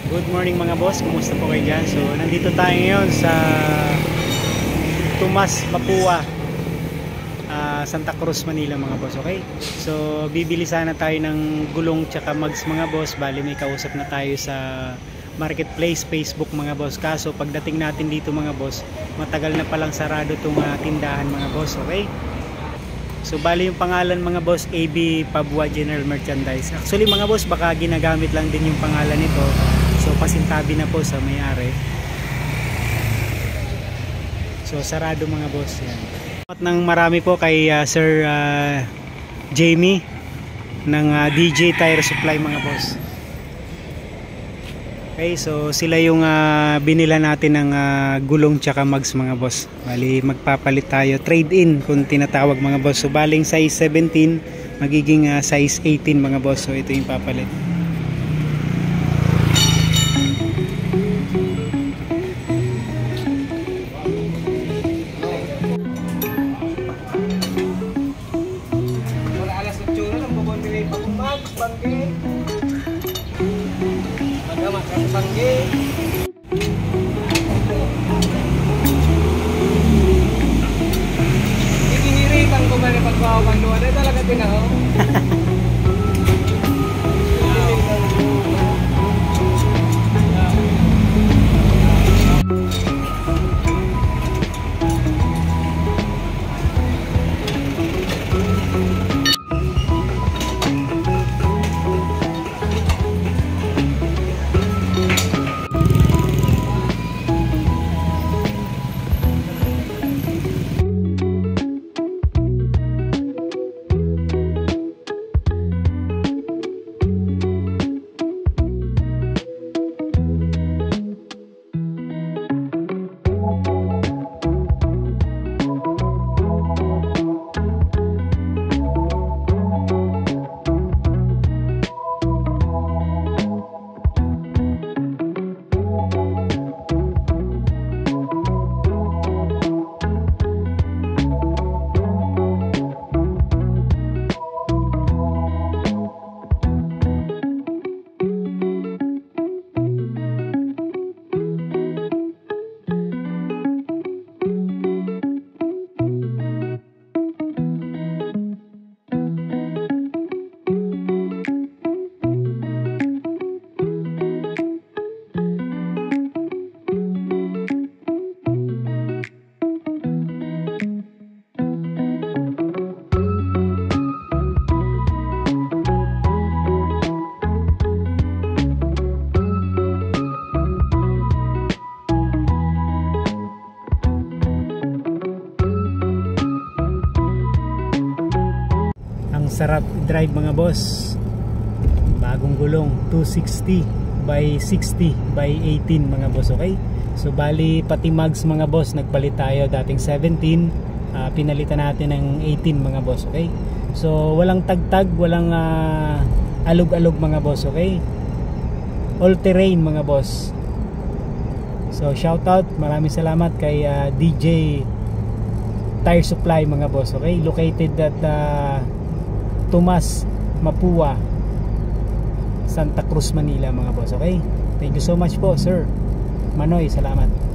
Good morning mga boss, kumusta po kayo dyan? So nandito tayo ngayon sa Tomas, Mapua, Santa Cruz, Manila mga boss, okay? So bibili sana tayo ng gulong tsaka mags mga boss. Bali may kausap na tayo sa marketplace, Facebook mga boss. Kaso pagdating natin dito mga boss, matagal na palang sarado itong tindahan mga boss, okay? So bali yung pangalan mga boss, AB Pabua General Merchandise. Actually mga boss, baka ginagamit lang din yung pangalan nito. So pasintabi na po sa may-ari. So sarado mga boss yan. At nang marami po kay Sir Jamie ng DJ Tire Supply mga boss. Okay, so sila yung binila natin ng gulong tsaka mags mga boss. Bali magpapalit tayo, trade in kung tinatawag mga boss. So baling size 17 magiging size 18 mga boss. So ito yung papalit. Ikihiritan ko man yung pagbawaman doon. Ay talaga din ako. Sarap drive mga boss. Bagong gulong 260 by 60 by 18 mga boss, okay? So bali pati mags mga boss nagpalit tayo, dating 17 pinalitan natin ng 18 mga boss, okay? So walang tagtag, walang alog-alog mga boss, okay? All terrain mga boss. So shout out, maraming salamat kay DJ Tire Supply mga boss, okay? Located at Tomas, Mapua, Santa Cruz, Manila mga boss, okay? Thank you so much po sir Manoy, salamat.